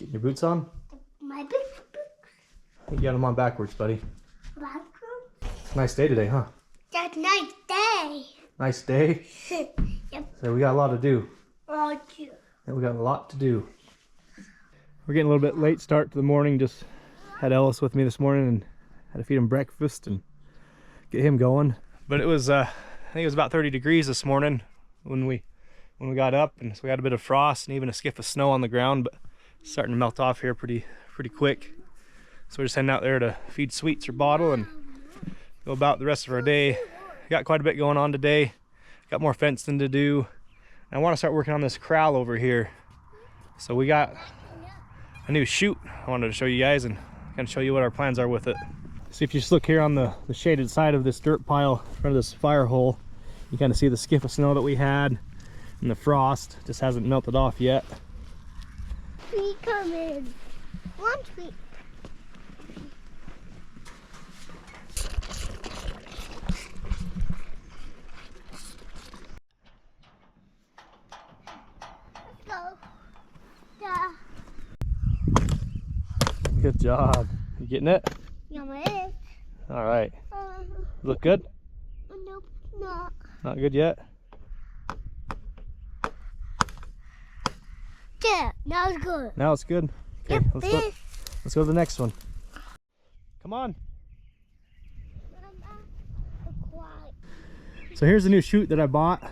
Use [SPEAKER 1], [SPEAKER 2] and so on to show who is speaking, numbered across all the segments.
[SPEAKER 1] Getting your boots on?
[SPEAKER 2] My big boots.
[SPEAKER 1] You got them on backwards, buddy.
[SPEAKER 2] Backwards?
[SPEAKER 1] It's a nice day today, huh?
[SPEAKER 2] That's a nice day.
[SPEAKER 1] Nice day?
[SPEAKER 2] Yep.
[SPEAKER 1] So we got a lot to do.
[SPEAKER 2] Roger.
[SPEAKER 1] And we got a lot to do. We're getting a little bit late start to the morning. Just had Ellis with me this morning and had to feed him breakfast and get him going. But it was, I think it was about 30 degrees this morning when we got up, and so we had a bit of frost and even a skiff of snow on the ground, but it's starting to melt off here pretty quick. So we're just heading out there to feed Sweets or bottle and go about the rest of our day. Got quite a bit going on today. Got more fencing to do. And I want to start working on this corral over here. So we got a new chute I wanted to show you guys and kind of show you what our plans are with it. See, if you just look here on the shaded side of this dirt pile in front of this fire hole, you kind of see the skiff of snow that we had, and the frost just hasn't melted off yet.
[SPEAKER 2] We come in. One sweet. Let's go. Yeah.
[SPEAKER 1] Good job. You getting it?
[SPEAKER 2] Yeah, my head.
[SPEAKER 1] All right. Look good?
[SPEAKER 2] Nope, not.
[SPEAKER 1] Not good yet?
[SPEAKER 2] Yeah, now it's good.
[SPEAKER 1] Now it's good. Okay,
[SPEAKER 2] Yep,
[SPEAKER 1] let's go to the next one. Come on. So here's the new chute that I bought.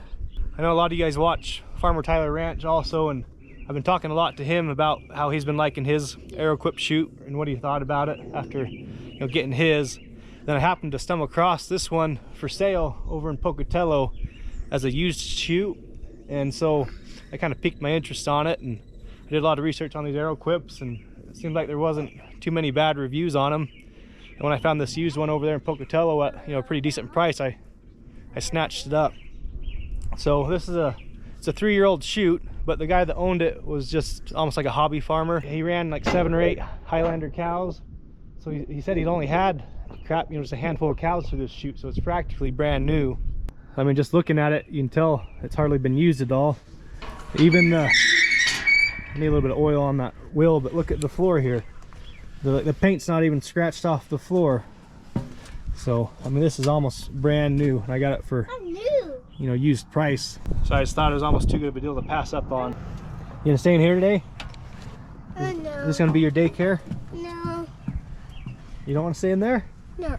[SPEAKER 1] I know a lot of you guys watch Farmer Tyler Ranch also, and I've been talking a lot to him about how he's been liking his Aero-equipped chute and what he thought about it after getting his. Then I happened to stumble across this one for sale over in Pocatello as a used chute, and so I kind of piqued my interest on it, and I did a lot of research on these Aero-equips, and it seemed like there wasn't too many bad reviews on them. And when I found this used one over there in Pocatello at a pretty decent price, I snatched it up. So this is it's a 3-year-old chute, but the guy that owned it was just almost like a hobby farmer. He ran like 7 or 8 Highlander cows, so he said he'd only had just a handful of cows through this chute, so it's practically brand new. I mean, just looking at it, you can tell it's hardly been used at all. Even I need a little bit of oil on that wheel, but look at the floor here. The paint's not even scratched off the floor. So I mean, this is almost brand new, and I got it for used price. So I just thought it was almost too good of a deal to pass up on. You gonna stay in here today?
[SPEAKER 2] No.
[SPEAKER 1] Is this gonna be your daycare?
[SPEAKER 2] No.
[SPEAKER 1] You don't want to stay in there?
[SPEAKER 2] No.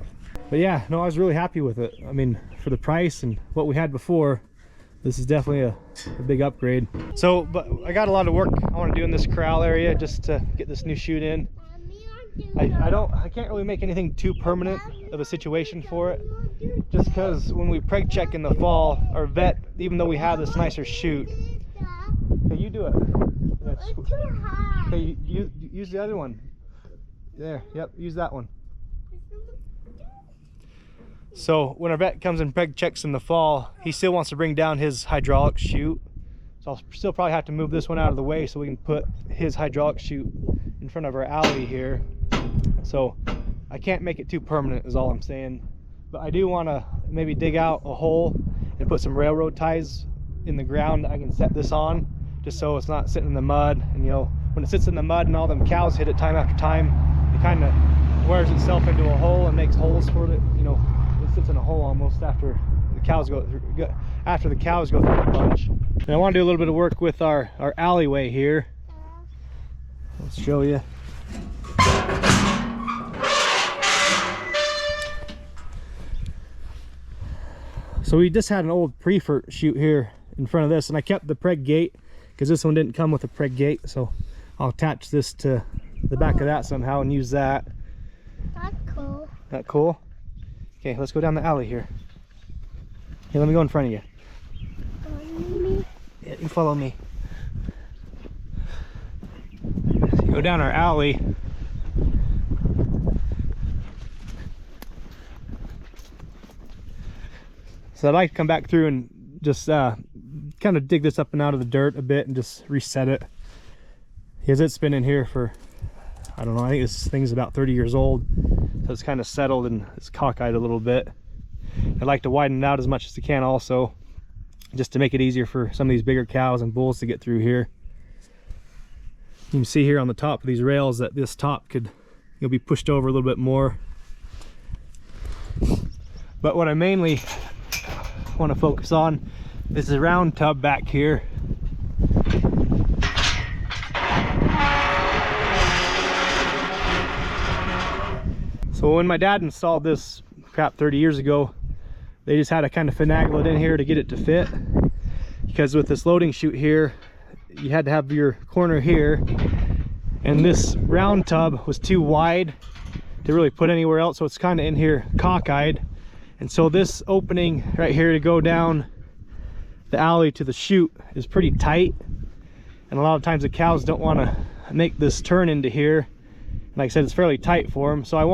[SPEAKER 1] But yeah, no, I was really happy with it. I mean, for the price and what we had before, this is definitely a big upgrade. So, but I got a lot of work I want to do in this corral area just to get this new chute in. I can't really make anything too permanent of a situation for it, just because when we preg check in the fall, our vet, even though we have this nicer chute, okay, you do it. Okay, you use the other one. There, yep, use that one. So when our vet comes and preg checks in the fall, he still wants to bring down his hydraulic chute. So I'll still probably have to move this one out of the way so we can put his hydraulic chute in front of our alley here. So I can't make it too permanent is all I'm saying. But I do want to maybe dig out a hole and put some railroad ties in the ground that I can set this on, just so it's not sitting in the mud. And when it sits in the mud and all them cows hit it time after time, it kind of wears itself into a hole and makes holes for it. It sits in a hole almost after the cows go through a bunch. And I want to do a little bit of work with our alleyway here. Let's show you. So we just had an old prefer chute here in front of this, and I kept the preg gate because this one didn't come with a preg gate, so I'll attach this to the back of that somehow and use that.
[SPEAKER 2] That's cool.
[SPEAKER 1] That cool? Okay, let's go down the alley here. Here, let me go in front of you. Yeah, you follow me. So you go down our alley. So I'd like to come back through and just kind of dig this up and out of the dirt a bit and just reset it, because it's been in here for, I don't know, I think this thing's about 30 years old, so it's kind of settled and it's cockeyed a little bit. I'd like to widen it out as much as I can also, just to make it easier for some of these bigger cows and bulls to get through here. You can see here on the top of these rails that this top could be pushed over a little bit more. But what I mainly want to focus on is the round tub back here. So when my dad installed this crap 30 years ago, they just had to kind of finagle it in here to get it to fit, because with this loading chute here, you had to have your corner here, and this round tub was too wide to really put anywhere else, so it's kind of in here cockeyed. And so this opening right here to go down the alley to the chute is pretty tight, and a lot of times the cows don't want to make this turn into here. Like I said, it's fairly tight for them, so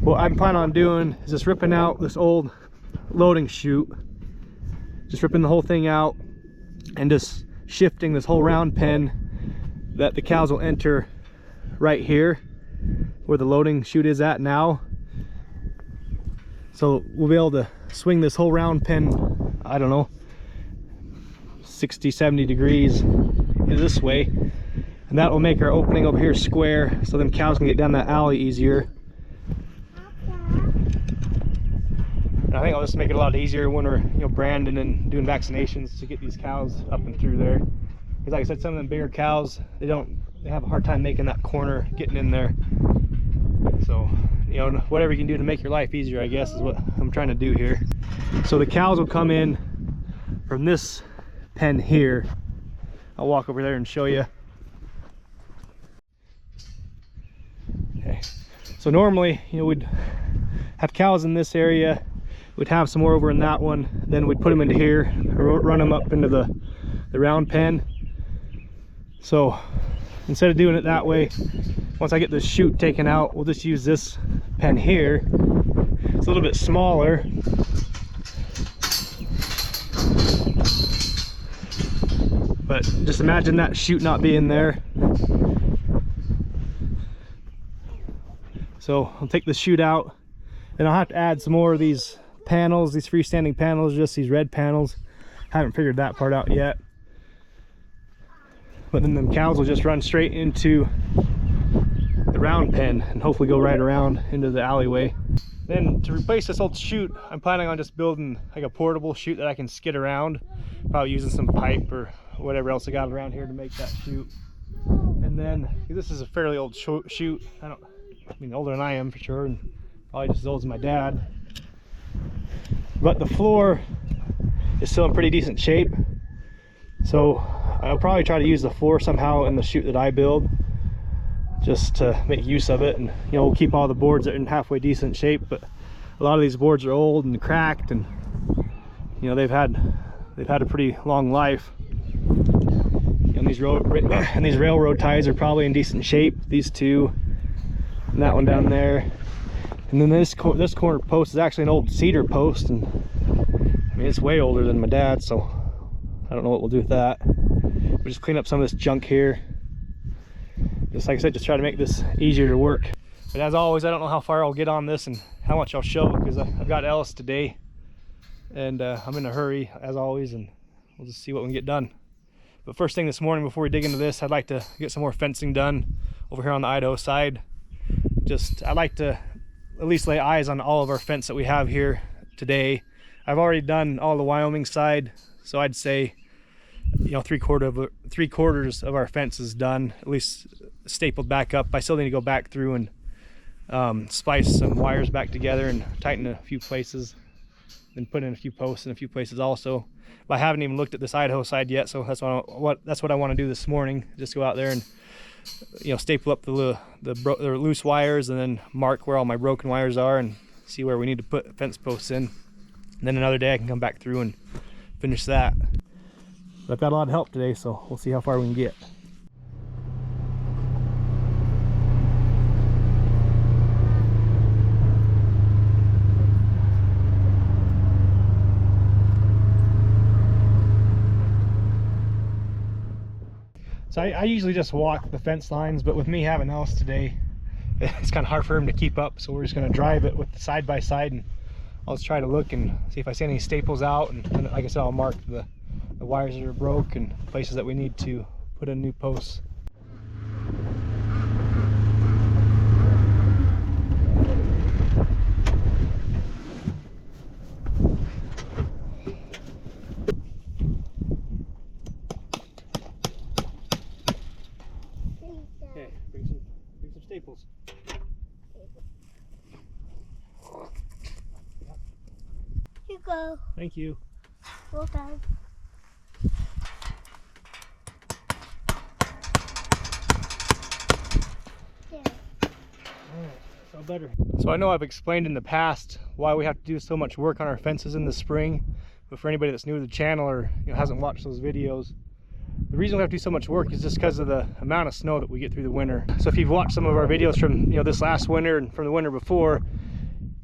[SPEAKER 1] what I'm planning on doing is just ripping out this old loading chute, just ripping the whole thing out and just shifting this whole round pen that the cows will enter right here where the loading chute is at now. So we'll be able to swing this whole round pen, I don't know, 60-70 degrees this way, and that will make our opening over here square, so them cows can get down that alley easier. And I think I'll just make it a lot easier when we're branding and doing vaccinations to get these cows up and through there. Because like I said, some of them bigger cows, they have a hard time making that corner, getting in there. So whatever you can do to make your life easier, I guess, is what I'm trying to do here. So the cows will come in from this pen here. I'll walk over there and show you. Okay, so normally we'd have cows in this area, we'd have some more over in that one, then we'd put them into here, run them up into the round pen. So instead of doing it that way, once I get the chute taken out, we'll just use this pen here. It's a little bit smaller, but just imagine that chute not being there. So I'll take the chute out, and I'll have to add some more of these panels, these freestanding panels, just these red panels. Haven't figured that part out yet. But then the cows will just run straight into the round pen and hopefully go right around into the alleyway. Then to replace this old chute, I'm planning on just building like a portable chute that I can skid around, probably using some pipe or whatever else I got around here to make that chute. And then this is a fairly old chute. I mean, older than I am for sure, and probably just as old as my dad. But the floor is still in pretty decent shape, so I'll probably try to use the floor somehow in the chute that I build, just to make use of it. And we'll keep all the boards in halfway decent shape, but a lot of these boards are old and cracked, and they've had a pretty long life. And these railroad ties are probably in decent shape, these two, and that one down there. And then this corner post is actually an old cedar post, and I mean, it's way older than my dad, so I don't know what we'll do with that. We'll just clean up some of this junk here. Just like I said, just try to make this easier to work. But as always, I don't know how far I'll get on this and how much I'll show, because I've got Ellis today, and I'm in a hurry as always, and we'll just see what we can get done. But first thing this morning, before we dig into this, I'd like to get some more fencing done over here on the Idaho side. I'd like to at least lay eyes on all of our fence that we have here today. I've already done all the Wyoming side, so I'd say three quarters of our fence is done, at least stapled back up. I still need to go back through and splice some wires back together and tighten a few places, then put in a few posts in a few places also. But I haven't even looked at this Idaho side yet, so that's what I want to do this morning. Just go out there and staple up the loose wires, and then mark where all my broken wires are and see where we need to put fence posts in. And then another day I can come back through and finish that. But I've got a lot of help today, so we'll see how far we can get. So I usually just walk the fence lines, but with me having Ellis today, it's kind of hard for him to keep up, so we're just going to drive it with the side by side, and I'll just try to look and see if I see any staples out, and like I said, I'll mark the wires that are broke and places that we need to put in new posts. Okay, bring some staples.
[SPEAKER 2] You go.
[SPEAKER 1] Thank you.
[SPEAKER 2] Well done. There.
[SPEAKER 1] So better. So I know I've explained in the past why we have to do so much work on our fences in the spring, but for anybody that's new to the channel or hasn't watched those videos, the reason we have to do so much work is just because of the amount of snow that we get through the winter. So if you've watched some of our videos from this last winter and from the winter before,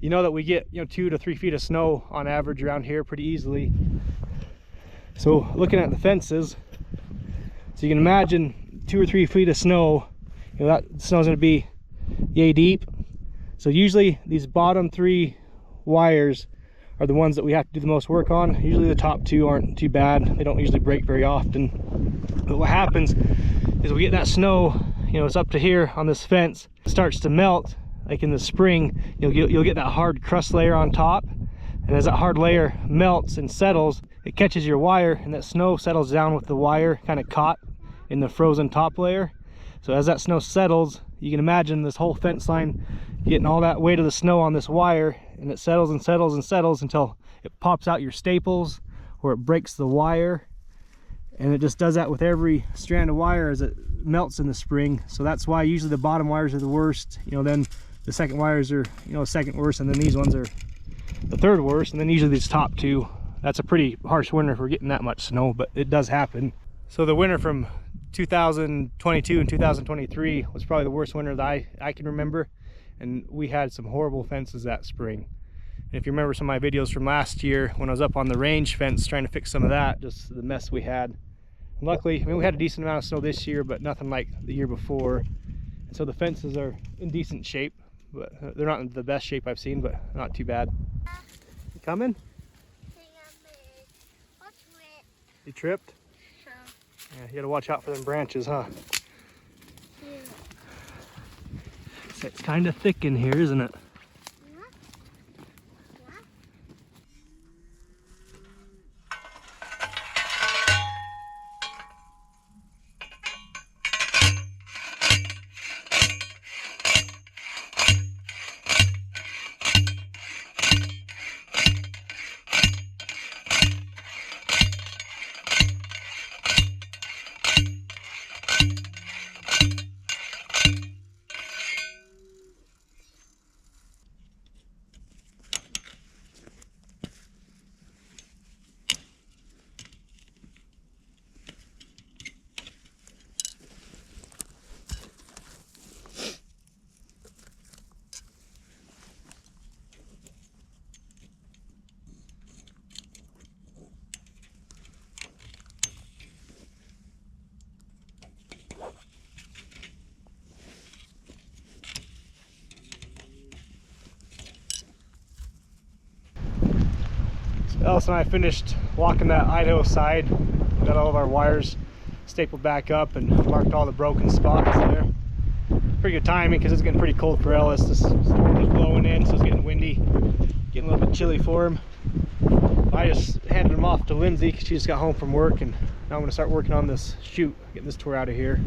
[SPEAKER 1] you know that we get 2 to 3 feet of snow on average around here pretty easily. So looking at the fences, so you can imagine 2 or 3 feet of snow, that snow's going to be yay deep. So usually these bottom 3 wires are the ones that we have to do the most work on. Usually the top 2 aren't too bad. They don't usually break very often. But what happens is we get that snow, it's up to here on this fence, it starts to melt. Like in the spring, you'll get that hard crust layer on top, and as that hard layer melts and settles, it catches your wire, and that snow settles down with the wire kind of caught in the frozen top layer. So as that snow settles, you can imagine this whole fence line getting all that weight of the snow on this wire, and it settles and settles and settles until it pops out your staples or it breaks the wire. And it just does that with every strand of wire as it melts in the spring. So that's why usually the bottom wires are the worst. Then the second wires are second worst, and then these ones are the third worst, and then usually these top 2. That's a pretty harsh winter if we're getting that much snow, but it does happen. So the winter from 2022 and 2023 was probably the worst winter that I can remember, and we had some horrible fences that spring. And if you remember some of my videos from last year when I was up on the range fence trying to fix some of that, just the mess we had. And luckily, we had a decent amount of snow this year, but nothing like the year before. And so the fences are in decent shape, but they're not in the best shape I've seen, but not too bad. You coming? You tripped? Yeah, you gotta watch out for them branches, huh?
[SPEAKER 2] Yeah.
[SPEAKER 1] It's kind of thick in here, isn't it? Alice and I finished walking that Idaho side. We got all of our wires stapled back up and marked all the broken spots there. Pretty good timing because it's getting pretty cold for Ellis. This storm was blowing in, so it's getting windy, getting a little bit chilly for him. I just handed him off to Lindsay because she just got home from work, and now I'm going to start working on this chute, getting this tore out of here.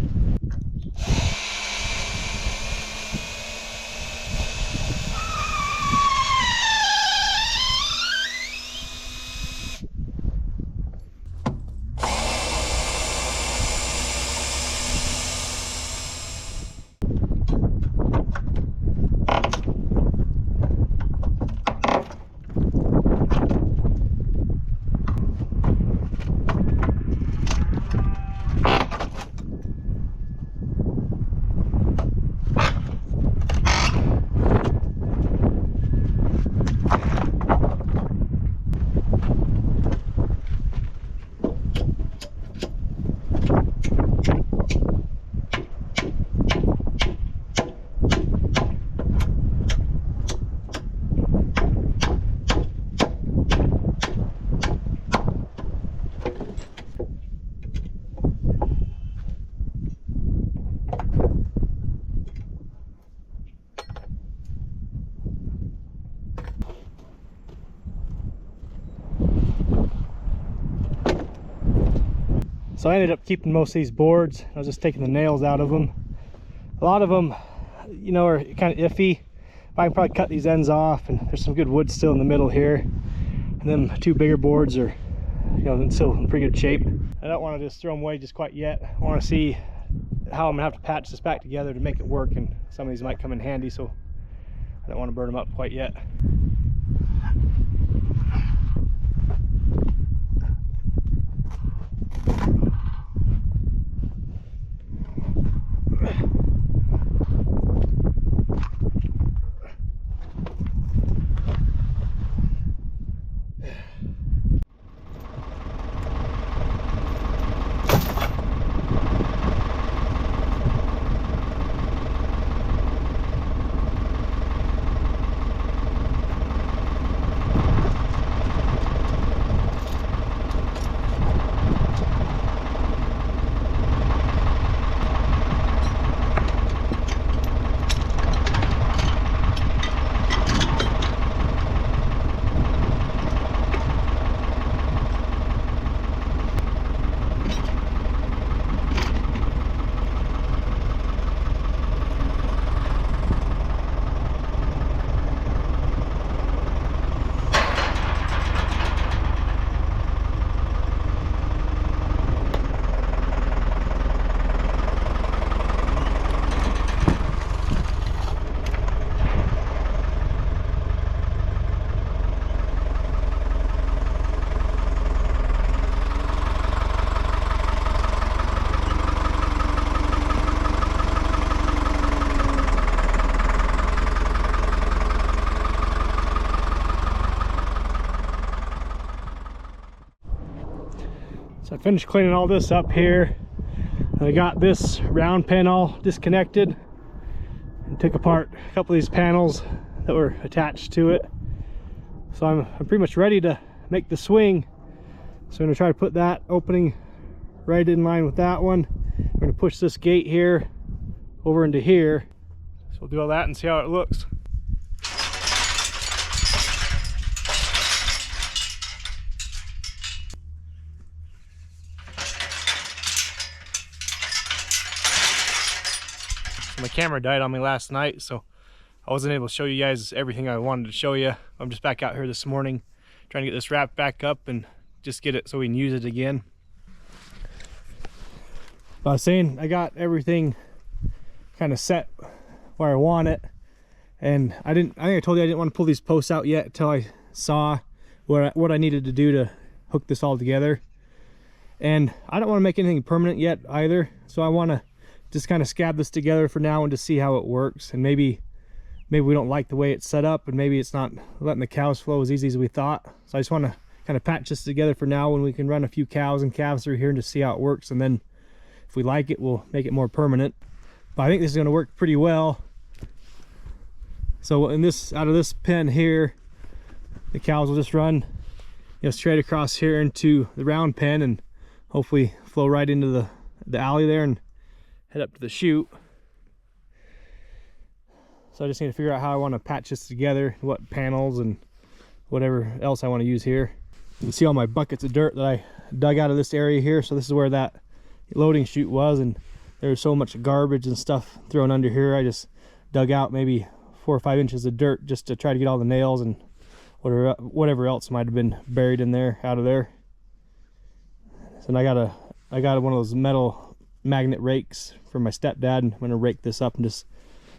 [SPEAKER 1] So I ended up keeping most of these boards. I was just taking the nails out of them. A lot of them, you know, are kind of iffy. I can probably cut these ends off, and there's some good wood still in the middle here. And then 2 bigger boards are, you know, still in pretty good shape. I don't want to just throw them away just quite yet. I want to see how I'm gonna have to patch this back together to make it work, and some of these might come in handy, so I don't want to burn them up quite yet. So I finished cleaning all this up here. I got this round pen all disconnected and took apart a couple of these panels that were attached to it. So I'm pretty much ready to make the swing. So I'm gonna try to put that opening right in line with that one. I'm gonna push this gate here over into here. So we'll do all that and see how it looks. My camera died on me last night, so I wasn't able to show you guys everything I wanted to show you. I'm just back out here this morning trying to get this wrapped back up and just get it so we can use it again. But I was saying, I got everything kind of set where I want it, and I think I told you I didn't want to pull these posts out yet until I saw what I needed to do to hook this all together. And I don't want to make anything permanent yet either, so I want to just kind of scab this together for now and just see how it works. And maybe we don't like the way it's set up, and maybe it's not letting the cows flow as easy as we thought. So I just want to kind of patch this together for now, when we can run a few cows and calves through here and just see how it works. And then if we like it, we'll make it more permanent. But I think this is going to work pretty well. So in this, out of this pen here, the cows will just run, you know, straight across here into the round pen, and hopefully flow right into the alley there and head up to the chute. So I just need to figure out how I want to patch this together, what panels and whatever else I want to use here. You can see all my buckets of dirt that I dug out of this area here. So this is where that loading chute was, and there's so much garbage and stuff thrown under here. I just dug out maybe 4 or 5 inches of dirt just to try to get all the nails and whatever else might have been buried in there out of there. So I got one of those metal magnet rakes from my stepdad, and I'm going to rake this up and just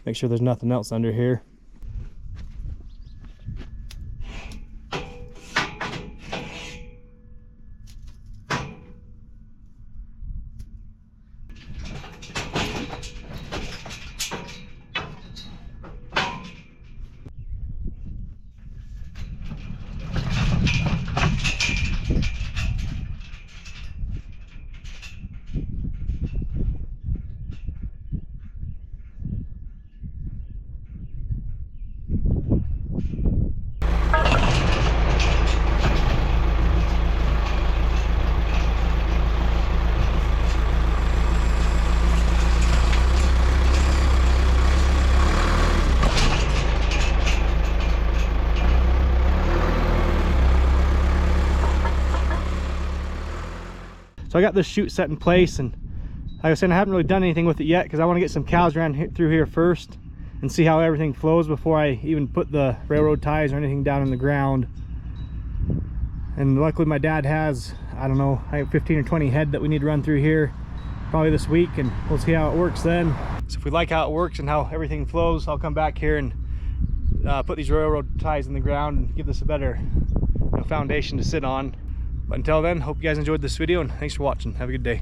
[SPEAKER 1] make sure there's nothing else under here. So I got this chute set in place, and I was saying, I haven't really done anything with it yet because I want to get some cows through here first and see how everything flows before I even put the railroad ties or anything down in the ground. And luckily my dad has, I don't know, I have 15 or 20 head that we need to run through here probably this week, and we'll see how it works then. So if we like how it works and how everything flows, I'll come back here and put these railroad ties in the ground and give this a better foundation to sit on. But until then, hope you guys enjoyed this video, and thanks for watching. Have a good day.